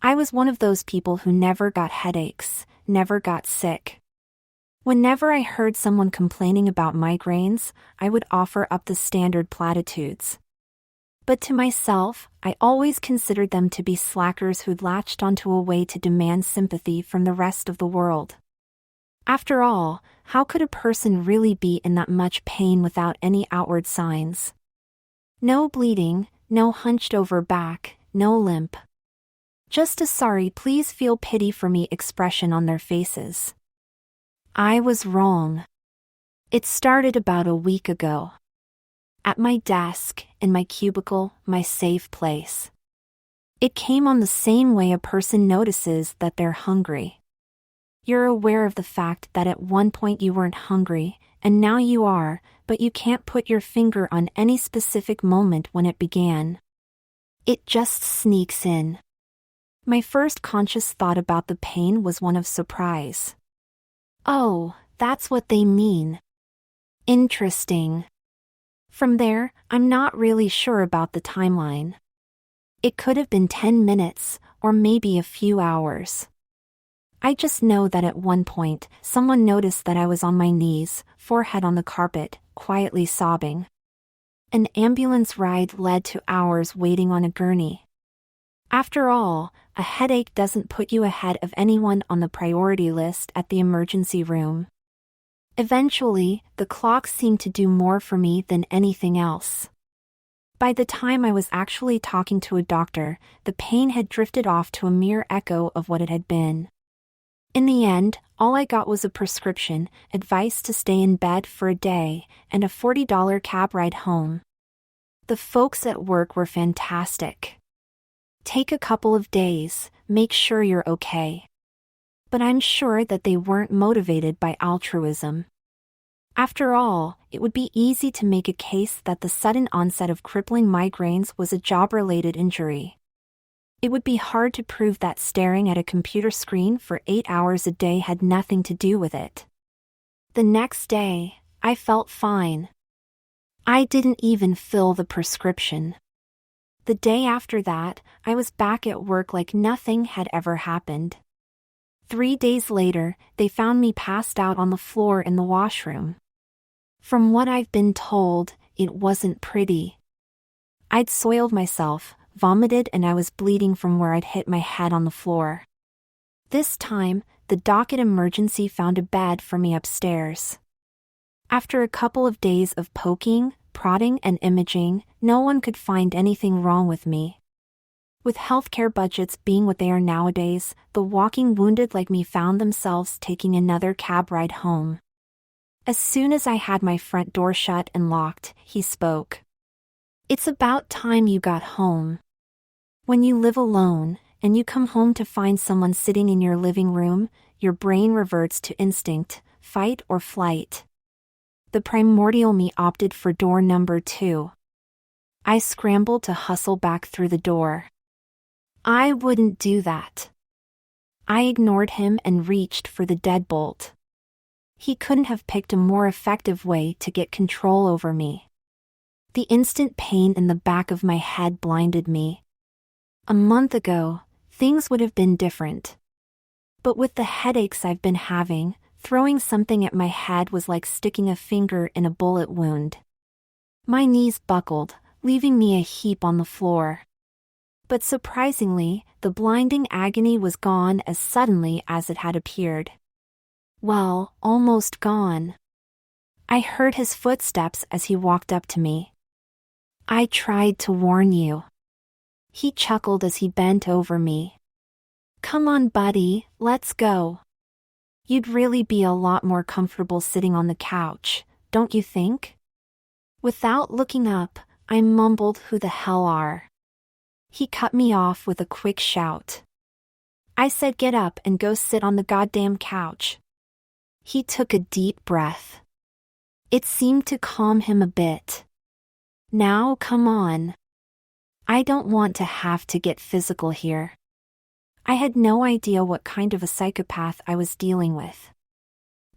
I was one of those people who never got headaches, never got sick. Whenever I heard someone complaining about migraines, I would offer up the standard platitudes. But to myself, I always considered them to be slackers who'd latched onto a way to demand sympathy from the rest of the world. After all, how could a person really be in that much pain without any outward signs? No bleeding, no hunched over back, no limp. Just a sorry please feel pity for me expression on their faces. I was wrong. It started about a week ago. At my desk, in my cubicle, my safe place. It came on the same way a person notices that they're hungry. You're aware of the fact that at one point you weren't hungry, and now you are, but you can't put your finger on any specific moment when it began. It just sneaks in. My first conscious thought about the pain was one of surprise. Oh, that's what they mean. Interesting. From there, I'm not really sure about the timeline. It could have been 10 minutes, or maybe a few hours. I just know that at one point, someone noticed that I was on my knees, forehead on the carpet, quietly sobbing. An ambulance ride led to hours waiting on a gurney. After all, a headache doesn't put you ahead of anyone on the priority list at the emergency room. Eventually, the clock seemed to do more for me than anything else. By the time I was actually talking to a doctor, the pain had drifted off to a mere echo of what it had been. In the end, all I got was a prescription, advice to stay in bed for a day, and a $40 cab ride home. The folks at work were fantastic. Take a couple of days, make sure you're okay. But I'm sure that they weren't motivated by altruism. After all, it would be easy to make a case that the sudden onset of crippling migraines was a job-related injury. It would be hard to prove that staring at a computer screen for 8 hours a day had nothing to do with it. The next day, I felt fine. I didn't even fill the prescription. The day after that, I was back at work like nothing had ever happened. 3 days later, they found me passed out on the floor in the washroom. From what I've been told, it wasn't pretty. I'd soiled myself, vomited, and I was bleeding from where I'd hit my head on the floor. This time, the doc at emergency found a bed for me upstairs. After a couple of days of poking, prodding, and imaging, no one could find anything wrong with me. With healthcare budgets being what they are nowadays, the walking wounded like me found themselves taking another cab ride home. As soon as I had my front door shut and locked, he spoke. It's about time you got home. When you live alone, and you come home to find someone sitting in your living room, your brain reverts to instinct, fight or flight. The primordial me opted for door number 2. I scrambled to hustle back through the door. I wouldn't do that. I ignored him and reached for the deadbolt. He couldn't have picked a more effective way to get control over me. The instant pain in the back of my head blinded me. A month ago, things would have been different. But with the headaches I've been having, throwing something at my head was like sticking a finger in a bullet wound. My knees buckled, leaving me a heap on the floor. But surprisingly, the blinding agony was gone as suddenly as it had appeared. Well, almost gone. I heard his footsteps as he walked up to me. I tried to warn you. He chuckled as he bent over me. Come on, buddy, let's go. You'd really be a lot more comfortable sitting on the couch, don't you think? Without looking up, I mumbled, "Who the hell are?" He cut me off with a quick shout. I said, "Get up and go sit on the goddamn couch." He took a deep breath. It seemed to calm him a bit. Now, come on. I don't want to have to get physical here. I had no idea what kind of a psychopath I was dealing with.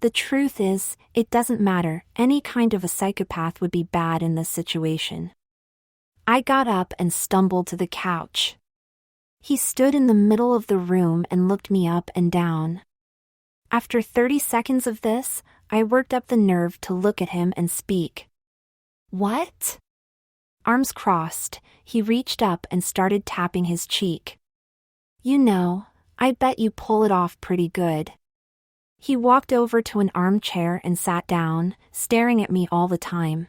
The truth is, it doesn't matter, any kind of a psychopath would be bad in this situation. I got up and stumbled to the couch. He stood in the middle of the room and looked me up and down. After 30 seconds of this, I worked up the nerve to look at him and speak. "What?" Arms crossed, he reached up and started tapping his cheek. "You know, I bet you pull it off pretty good." He walked over to an armchair and sat down, staring at me all the time.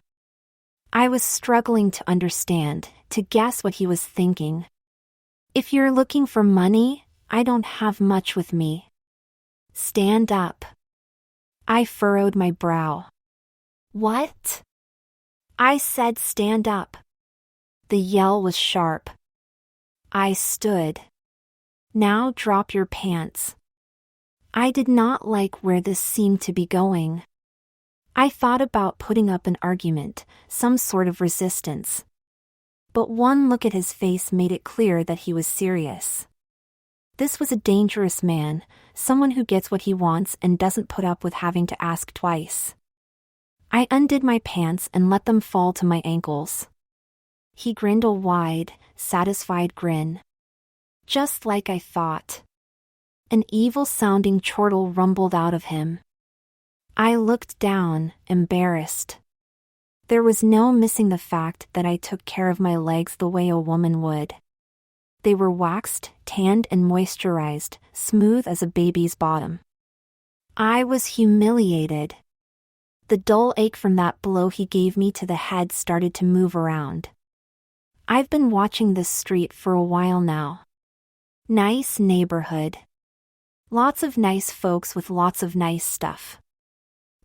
I was struggling to understand, to guess what he was thinking. "If you're looking for money, I don't have much with me. Stand up." I furrowed my brow. "What?" I said stand up. The yell was sharp. I stood. "Now drop your pants." I did not like where this seemed to be going. I thought about putting up an argument, some sort of resistance. But one look at his face made it clear that he was serious. This was a dangerous man, someone who gets what he wants and doesn't put up with having to ask twice. I undid my pants and let them fall to my ankles. He grinned a wide, satisfied grin. Just like I thought. An evil-sounding chortle rumbled out of him. I looked down, embarrassed. There was no missing the fact that I took care of my legs the way a woman would. They were waxed, tanned and moisturized, smooth as a baby's bottom. I was humiliated. The dull ache from that blow he gave me to the head started to move around. I've been watching this street for a while now. Nice neighborhood. Lots of nice folks with lots of nice stuff.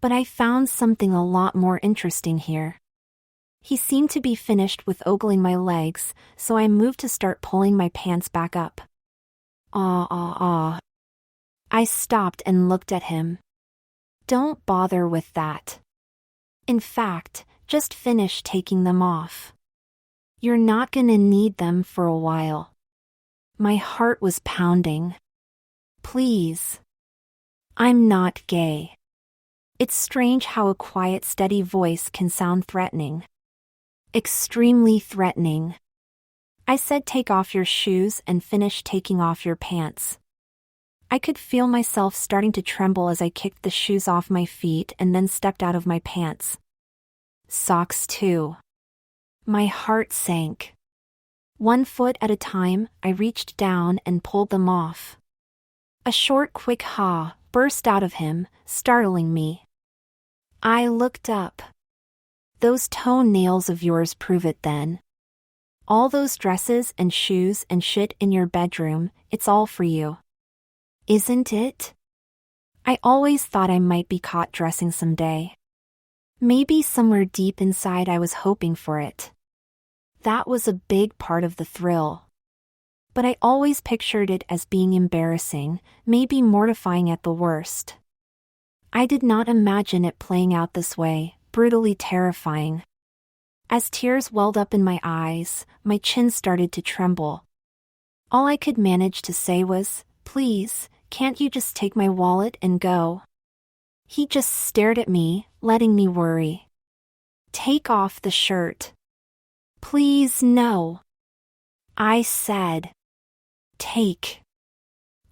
But I found something a lot more interesting here. He seemed to be finished with ogling my legs, so I moved to start pulling my pants back up. I stopped and looked at him. "Don't bother with that. In fact, just finish taking them off. You're not gonna need them for a while." My heart was pounding. Please. I'm not gay. It's strange how a quiet, steady voice can sound threatening. Extremely threatening. I said take off your shoes and finish taking off your pants. I could feel myself starting to tremble as I kicked the shoes off my feet and then stepped out of my pants. Socks too. My heart sank. 1 foot at a time, I reached down and pulled them off. A short, quick "ha" burst out of him, startling me. I looked up. "Those toenails of yours prove it then. All those dresses and shoes and shit in your bedroom, it's all for you. Isn't it?" I always thought I might be caught dressing someday. Maybe somewhere deep inside I was hoping for it. That was a big part of the thrill. But I always pictured it as being embarrassing, maybe mortifying at the worst. I did not imagine it playing out this way, brutally terrifying. As tears welled up in my eyes, my chin started to tremble. All I could manage to say was, "Please, can't you just take my wallet and go?" He just stared at me, letting me worry. "Take off the shirt." "Please no." I said. "Take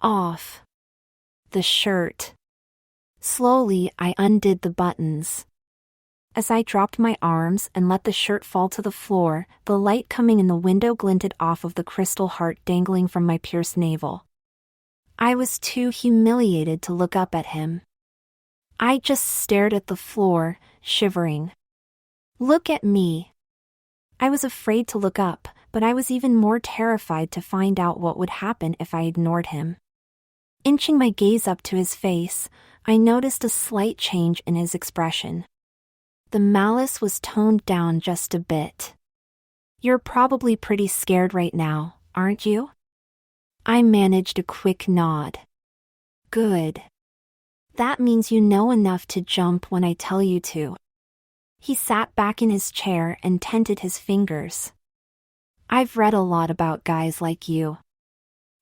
off the shirt." Slowly I undid the buttons. As I dropped my arms and let the shirt fall to the floor, the light coming in the window glinted off of the crystal heart dangling from my pierced navel. I was too humiliated to look up at him. I just stared at the floor, shivering. "Look at me." I was afraid to look up, but I was even more terrified to find out what would happen if I ignored him. Inching my gaze up to his face, I noticed a slight change in his expression. The malice was toned down just a bit. "You're probably pretty scared right now, aren't you?" I managed a quick nod. "Good. That means you know enough to jump when I tell you to." He sat back in his chair and tented his fingers. "I've read a lot about guys like you.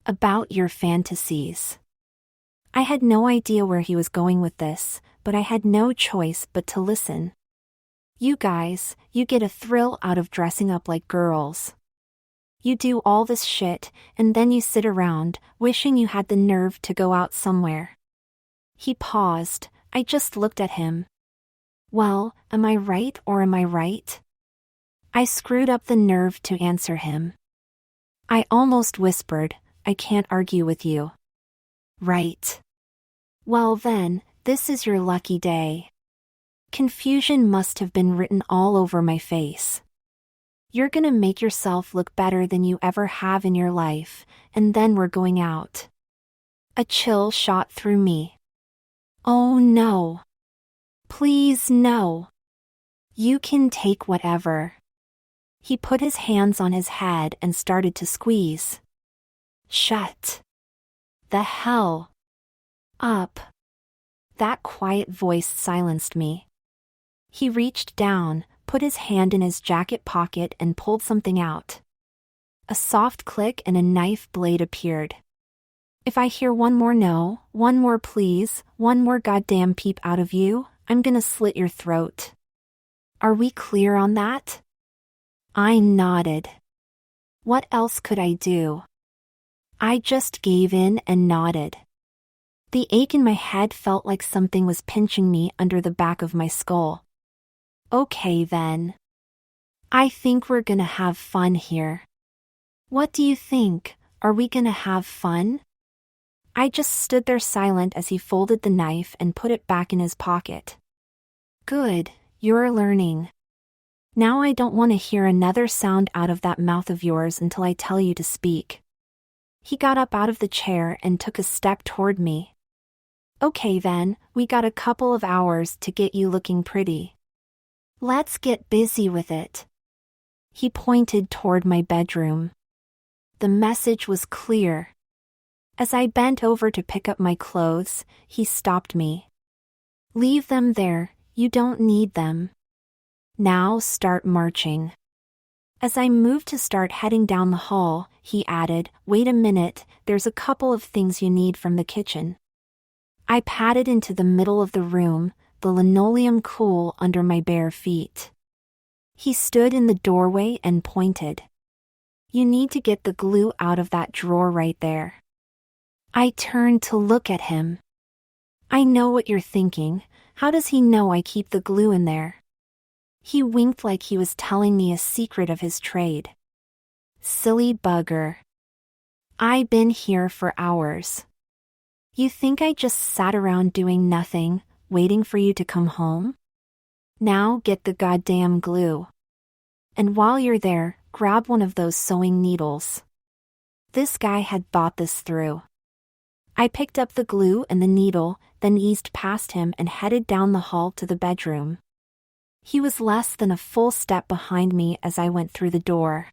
About your fantasies." I had no idea where he was going with this, but I had no choice but to listen. "You guys, you get a thrill out of dressing up like girls. You do all this shit, and then you sit around, wishing you had the nerve to go out somewhere. He paused. I just looked at him. Well, am I right or am I right? I screwed up the nerve to answer him. I almost whispered, I can't argue with you. Right. Well then, this is your lucky day. Confusion must have been written all over my face. You're gonna make yourself look better than you ever have in your life, and then we're going out. A chill shot through me. Oh no. Please no. You can take whatever. He put his hands on his head and started to squeeze. Shut the hell up. That quiet voice silenced me. He reached down, put his hand in his jacket pocket and pulled something out. A soft click and a knife blade appeared. If I hear one more no, one more please, one more goddamn peep out of you, I'm gonna slit your throat. Are we clear on that? I nodded. What else could I do? I just gave in and nodded. The ache in my head felt like something was pinching me under the back of my skull. Okay then. I think we're gonna have fun here. What do you think? Are we gonna have fun? I just stood there silent as he folded the knife and put it back in his pocket. Good, you're learning. Now I don't want to hear another sound out of that mouth of yours until I tell you to speak. He got up out of the chair and took a step toward me. Okay then, we got a couple of hours to get you looking pretty. Let's get busy with it. He pointed toward my bedroom. The message was clear. As I bent over to pick up my clothes, he stopped me. Leave them there, you don't need them. Now start marching. As I moved to start heading down the hall, he added, wait a minute, there's a couple of things you need from the kitchen. I padded into the middle of the room, the linoleum cool under my bare feet. He stood in the doorway and pointed. You need to get the glue out of that drawer right there. I turned to look at him. I know what you're thinking, how does he know I keep the glue in there? He winked like he was telling me a secret of his trade. Silly bugger. I been here for hours. You think I just sat around doing nothing, waiting for you to come home? Now get the goddamn glue. And while you're there, grab one of those sewing needles. This guy had thought this through. I picked up the glue and the needle, then eased past him and headed down the hall to the bedroom. He was less than a full step behind me as I went through the door.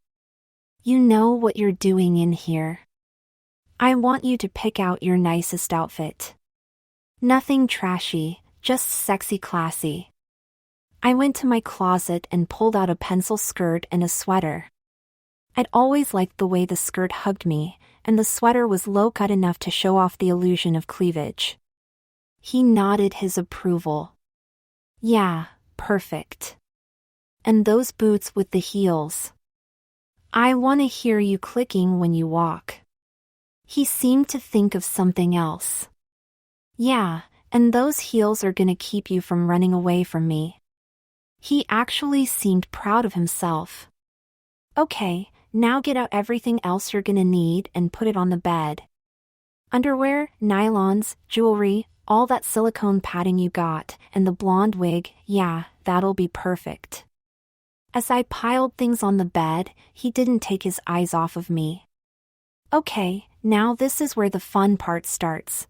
You know what you're doing in here. I want you to pick out your nicest outfit. Nothing trashy, just sexy classy. I went to my closet and pulled out a pencil skirt and a sweater. I'd always liked the way the skirt hugged me, and the sweater was low-cut enough to show off the illusion of cleavage. He nodded his approval. Yeah, perfect. And those boots with the heels. I want to hear you clicking when you walk. He seemed to think of something else. Yeah, and those heels are gonna keep you from running away from me. He actually seemed proud of himself. Okay, now get out everything else you're gonna need and put it on the bed. Underwear, nylons, jewelry, all that silicone padding you got, and the blonde wig, yeah, that'll be perfect. As I piled things on the bed, he didn't take his eyes off of me. Okay, now this is where the fun part starts.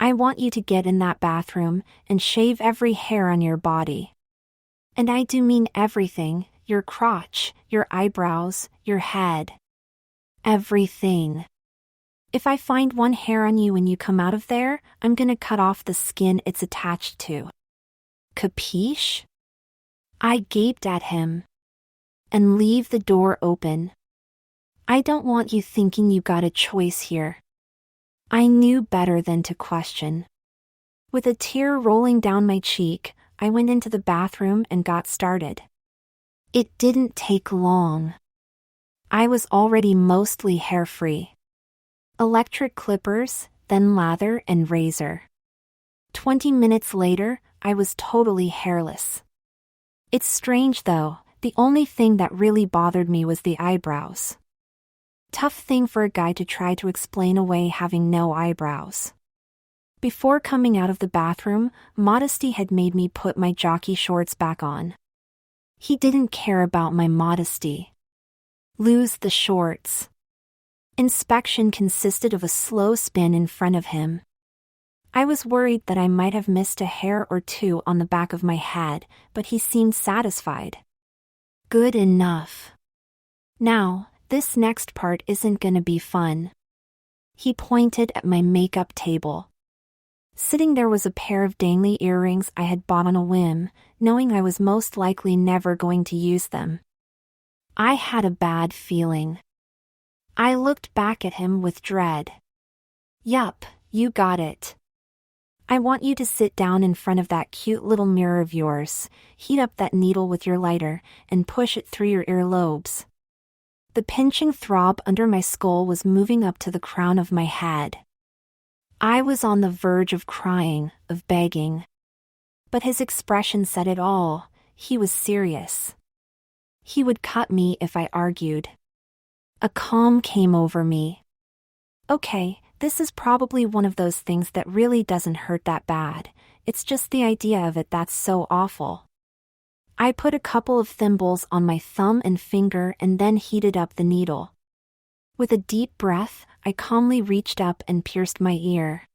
I want you to get in that bathroom and shave every hair on your body. And I do mean everything, your crotch, your eyebrows, your head. Everything. If I find one hair on you when you come out of there, I'm gonna cut off the skin it's attached to. Capiche? I gaped at him. And leave the door open. I don't want you thinking you got a choice here. I knew better than to question. With a tear rolling down my cheek, I went into the bathroom and got started. It didn't take long. I was already mostly hair-free. Electric clippers, then lather and razor. 20 minutes later, I was totally hairless. It's strange though, the only thing that really bothered me was the eyebrows. Tough thing for a guy to try to explain away having no eyebrows. Before coming out of the bathroom, modesty had made me put my jockey shorts back on. He didn't care about my modesty. Lose the shorts. Inspection consisted of a slow spin in front of him. I was worried that I might have missed a hair or two on the back of my head, but he seemed satisfied. Good enough. Now, this next part isn't gonna be fun. He pointed at my makeup table. Sitting there was a pair of dangly earrings I had bought on a whim, knowing I was most likely never going to use them. I had a bad feeling. I looked back at him with dread. Yup, you got it. I want you to sit down in front of that cute little mirror of yours, heat up that needle with your lighter, and push it through your earlobes. The pinching throb under my skull was moving up to the crown of my head. I was on the verge of crying, of begging. But his expression said it all. He was serious. He would cut me if I argued. A calm came over me. Okay, this is probably one of those things that really doesn't hurt that bad. It's just the idea of it that's so awful. I put a couple of thimbles on my thumb and finger and then heated up the needle. With a deep breath, I calmly reached up and pierced my ear.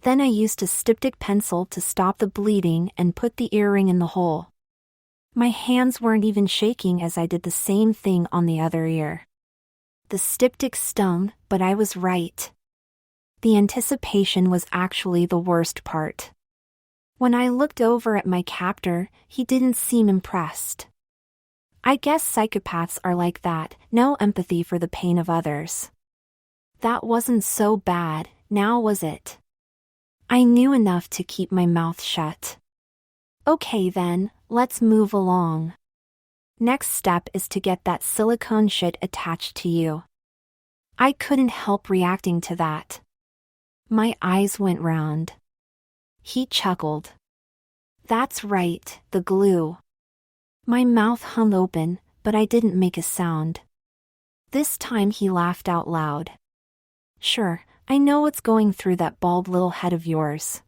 Then I used a styptic pencil to stop the bleeding and put the earring in the hole. My hands weren't even shaking as I did the same thing on the other ear. The styptic stung, but I was right. The anticipation was actually the worst part. When I looked over at my captor, he didn't seem impressed. I guess psychopaths are like that, no empathy for the pain of others. That wasn't so bad, now was it? I knew enough to keep my mouth shut. Okay then, let's move along. Next step is to get that silicone shit attached to you. I couldn't help reacting to that. My eyes went round. He chuckled. That's right, the glue. My mouth hung open, but I didn't make a sound. This time he laughed out loud. Sure, I know what's going through that bald little head of yours.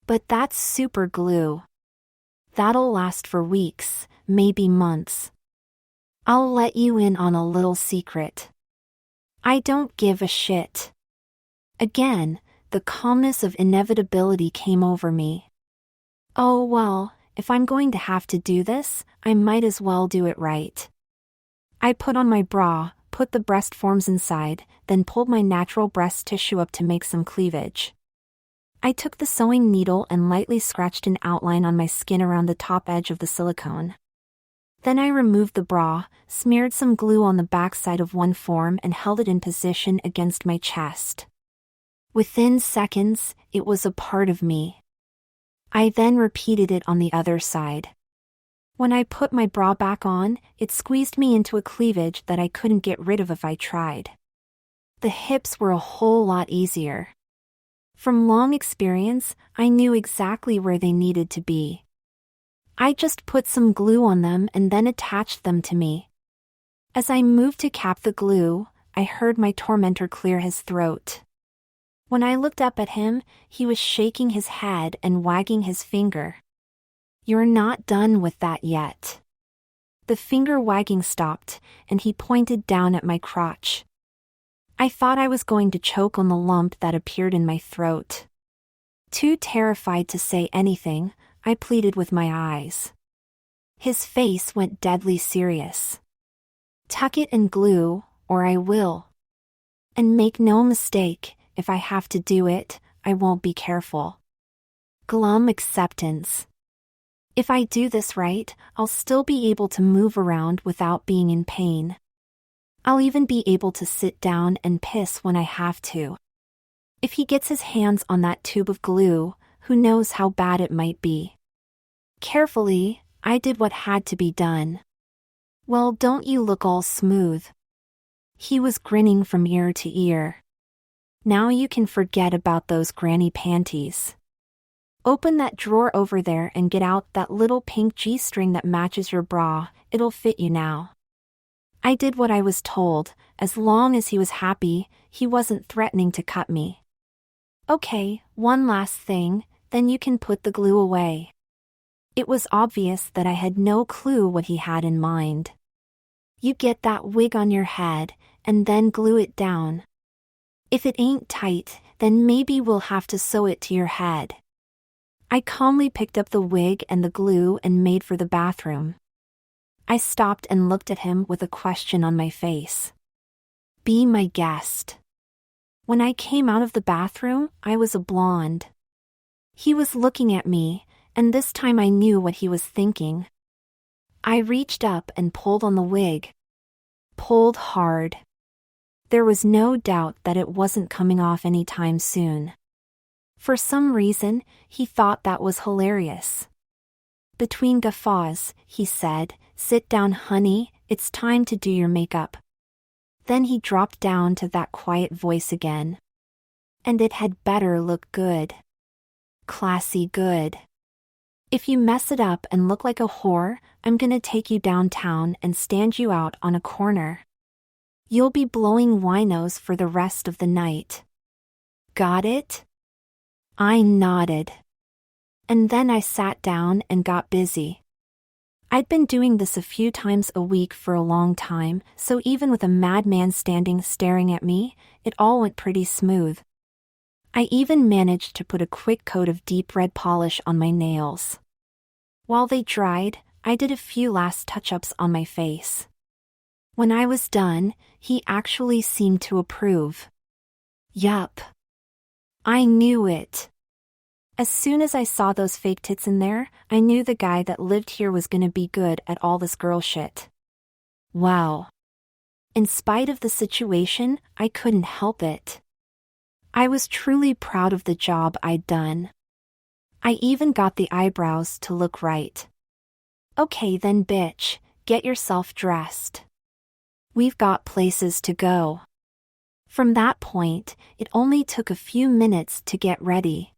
But that's super glue. That'll last for weeks, maybe months. I'll let you in on a little secret. I don't give a shit. Again, the calmness of inevitability came over me. Oh well, if I'm going to have to do this, I might as well do it right. I put on my bra, put the breast forms inside, then pulled my natural breast tissue up to make some cleavage. I took the sewing needle and lightly scratched an outline on my skin around the top edge of the silicone. Then I removed the bra, smeared some glue on the backside of one form and held it in position against my chest. Within seconds, it was a part of me. I then repeated it on the other side. When I put my bra back on, it squeezed me into a cleavage that I couldn't get rid of if I tried. The hips were a whole lot easier. From long experience, I knew exactly where they needed to be. I just put some glue on them and then attached them to me. As I moved to cap the glue, I heard my tormentor clear his throat. When I looked up at him, he was shaking his head and wagging his finger. You're not done with that yet. The finger wagging stopped, and he pointed down at my crotch. I thought I was going to choke on the lump that appeared in my throat. Too terrified to say anything, I pleaded with my eyes. His face went deadly serious. Tuck it in glue, or I will. And make no mistake, if I have to do it, I won't be careful. Glum acceptance. If I do this right, I'll still be able to move around without being in pain. I'll even be able to sit down and piss when I have to. If he gets his hands on that tube of glue, who knows how bad it might be. Carefully, I did what had to be done. Well, don't you look all smooth? He was grinning from ear to ear. Now you can forget about those granny panties. Open that drawer over there and get out that little pink G-string that matches your bra, it'll fit you now. I did what I was told. As long as he was happy, he wasn't threatening to cut me. Okay, one last thing, then you can put the glue away. It was obvious that I had no clue what he had in mind. You get that wig on your head, and then glue it down. If it ain't tight, then maybe we'll have to sew it to your head. I calmly picked up the wig and the glue and made for the bathroom. I stopped and looked at him with a question on my face. Be my guest. When I came out of the bathroom, I was a blonde. He was looking at me, and this time I knew what he was thinking. I reached up and pulled on the wig. Pulled hard. There was no doubt that it wasn't coming off anytime soon. For some reason, he thought that was hilarious. Between guffaws, he said, "Sit down, honey, it's time to do your makeup." Then he dropped down to that quiet voice again. And it had better look good. Classy good. If you mess it up and look like a whore, I'm gonna take you downtown and stand you out on a corner. You'll be blowing winos for the rest of the night. Got it? I nodded. And then I sat down and got busy. I'd been doing this a few times a week for a long time, so even with a madman standing staring at me, it all went pretty smooth. I even managed to put a quick coat of deep red polish on my nails. While they dried, I did a few last touch-ups on my face. When I was done, he actually seemed to approve. Yup. I knew it. As soon as I saw those fake tits in there, I knew the guy that lived here was gonna be good at all this girl shit. Wow. In spite of the situation, I couldn't help it. I was truly proud of the job I'd done. I even got the eyebrows to look right. Okay then, bitch, get yourself dressed. We've got places to go. From that point, it only took a few minutes to get ready.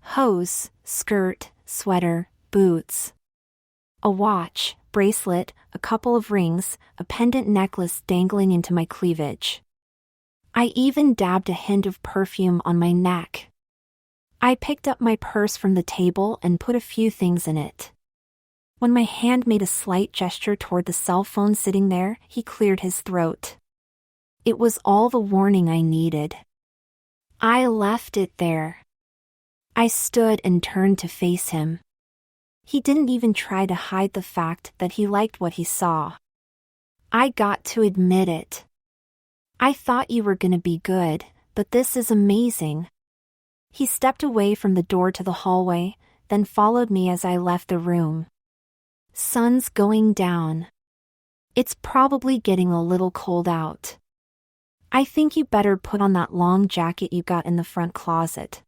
Hose, skirt, sweater, boots. A watch, bracelet, a couple of rings, a pendant necklace dangling into my cleavage. I even dabbed a hint of perfume on my neck. I picked up my purse from the table and put a few things in it. When my hand made a slight gesture toward the cell phone sitting there, he cleared his throat. It was all the warning I needed. I left it there. I stood and turned to face him. He didn't even try to hide the fact that he liked what he saw. I got to admit it. I thought you were gonna be good, but this is amazing. He stepped away from the door to the hallway, then followed me as I left the room. Sun's going down. It's probably getting a little cold out. I think you better put on that long jacket you got in the front closet.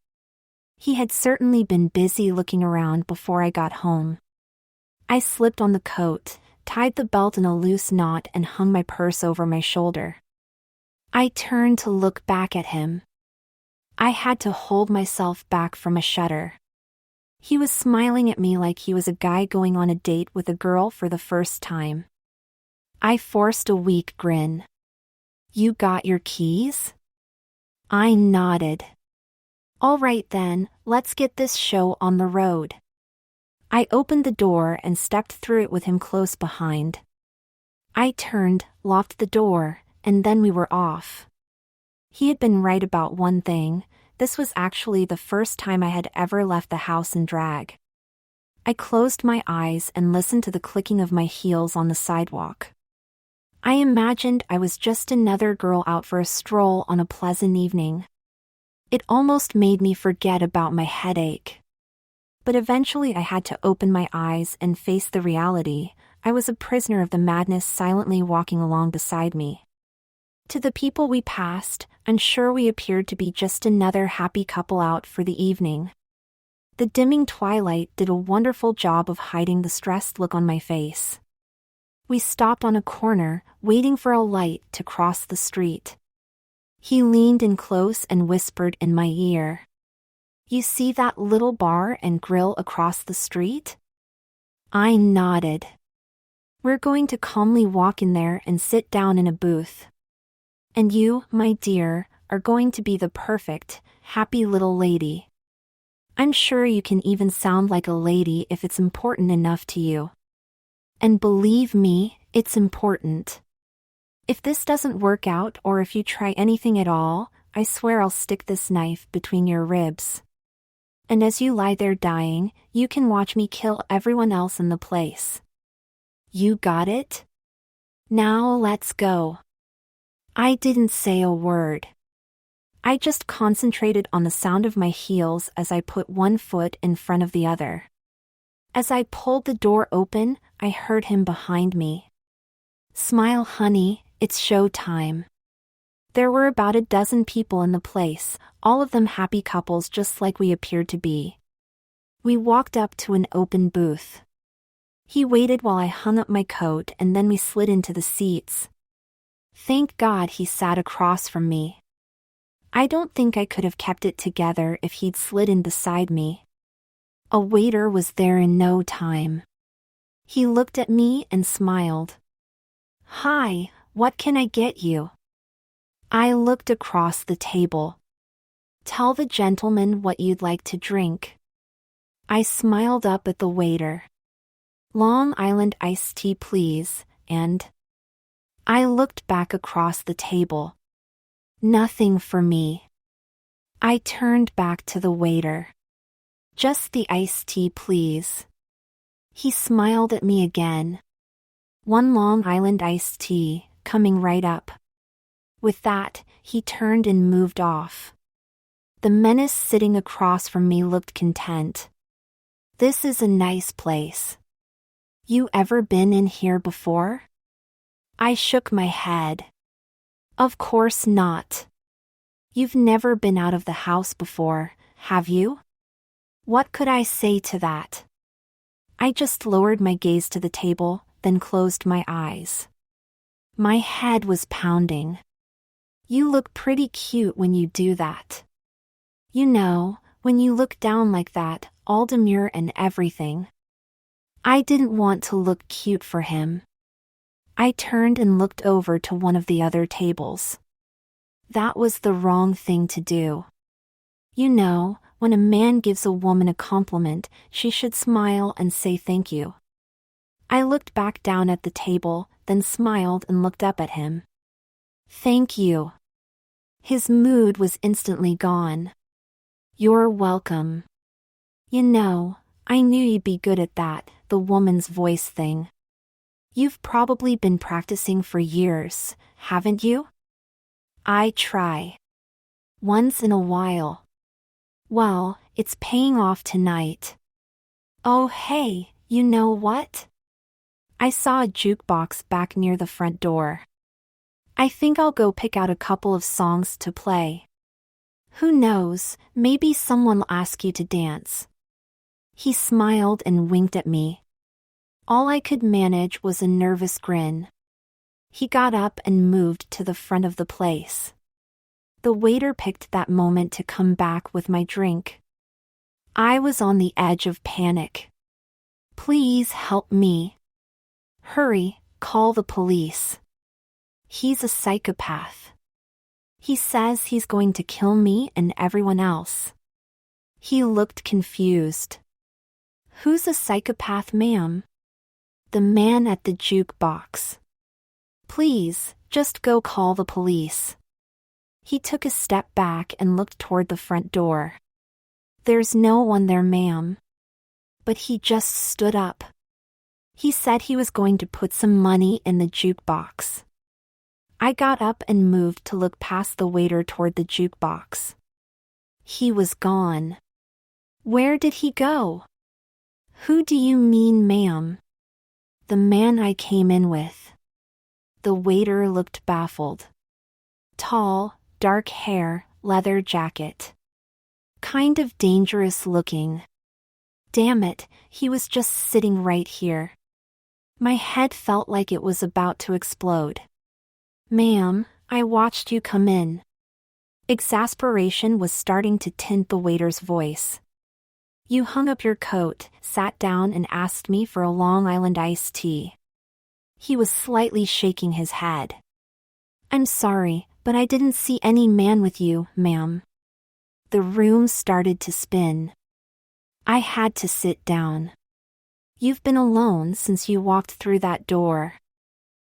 He had certainly been busy looking around before I got home. I slipped on the coat, tied the belt in a loose knot and hung my purse over my shoulder. I turned to look back at him. I had to hold myself back from a shudder. He was smiling at me like he was a guy going on a date with a girl for the first time. I forced a weak grin. You got your keys? I nodded. All right then, let's get this show on the road. I opened the door and stepped through it with him close behind. I turned, locked the door, and then we were off. He had been right about one thing. This was actually the first time I had ever left the house in drag. I closed my eyes and listened to the clicking of my heels on the sidewalk. I imagined I was just another girl out for a stroll on a pleasant evening. It almost made me forget about my headache. But eventually I had to open my eyes and face the reality. I was a prisoner of the madness silently walking along beside me. To the people we passed, I'm sure we appeared to be just another happy couple out for the evening. The dimming twilight did a wonderful job of hiding the stressed look on my face. We stopped on a corner, waiting for a light to cross the street. He leaned in close and whispered in my ear. "You see that little bar and grill across the street?" I nodded. "We're going to calmly walk in there and sit down in a booth. And you, my dear, are going to be the perfect, happy little lady. I'm sure you can even sound like a lady if it's important enough to you. And believe me, it's important. If this doesn't work out or if you try anything at all, I swear I'll stick this knife between your ribs. And as you lie there dying, you can watch me kill everyone else in the place. You got it? Now let's go." I didn't say a word. I just concentrated on the sound of my heels as I put one foot in front of the other. As I pulled the door open, I heard him behind me. "Smile, honey, it's show time." There were about a dozen people in the place, all of them happy couples just like we appeared to be. We walked up to an open booth. He waited while I hung up my coat and then we slid into the seats. Thank God he sat across from me. I don't think I could have kept it together if he'd slid in beside me. A waiter was there in no time. He looked at me and smiled. "Hi, what can I get you?" I looked across the table. "Tell the gentleman what you'd like to drink." I smiled up at the waiter. "Long Island iced tea, please," and I looked back across the table. "Nothing for me." I turned back to the waiter. "Just the iced tea, please." He smiled at me again. "One Long Island iced tea, coming right up." With that, he turned and moved off. The menace sitting across from me looked content. "This is a nice place. You ever been in here before?" I shook my head. "Of course not. You've never been out of the house before, have you?" What could I say to that? I just lowered my gaze to the table, then closed my eyes. My head was pounding. "You look pretty cute when you do that. You know, when you look down like that, all demure and everything." I didn't want to look cute for him. I turned and looked over to one of the other tables. That was the wrong thing to do. You know, when a man gives a woman a compliment, she should smile and say thank you. I looked back down at the table, then smiled and looked up at him. "Thank you." His mood was instantly gone. "You're welcome. You know, I knew you'd be good at that, the woman's voice thing. You've probably been practicing for years, haven't you?" I try. Once in a while. Well, it's paying off tonight. Oh hey, you know what? I saw a jukebox back near the front door. I think I'll go pick out a couple of songs to play. Who knows, maybe someone'll ask you to dance. He smiled and winked at me. All I could manage was a nervous grin. He got up and moved to the front of the place. The waiter picked that moment to come back with my drink. I was on the edge of panic. "Please help me. Hurry, call the police. He's a psychopath. He says he's going to kill me and everyone else." He looked confused. "Who's a psychopath, ma'am?" "The man at the jukebox. Please, just go call the police." He took a step back and looked toward the front door. "There's no one there, ma'am." But he just stood up. He said he was going to put some money in the jukebox. I got up and moved to look past the waiter toward the jukebox. He was gone. Where did he go? "Who do you mean, ma'am?" "The man I came in with." The waiter looked baffled. Tall, dark hair, leather jacket. Kind of dangerous looking. Damn it, he was just sitting right here. My head felt like it was about to explode. "Ma'am, I watched you come in." Exasperation was starting to tint the waiter's voice. "You hung up your coat, sat down and asked me for a Long Island iced tea." He was slightly shaking his head. "I'm sorry, but I didn't see any man with you, ma'am." The room started to spin. I had to sit down. "You've been alone since you walked through that door."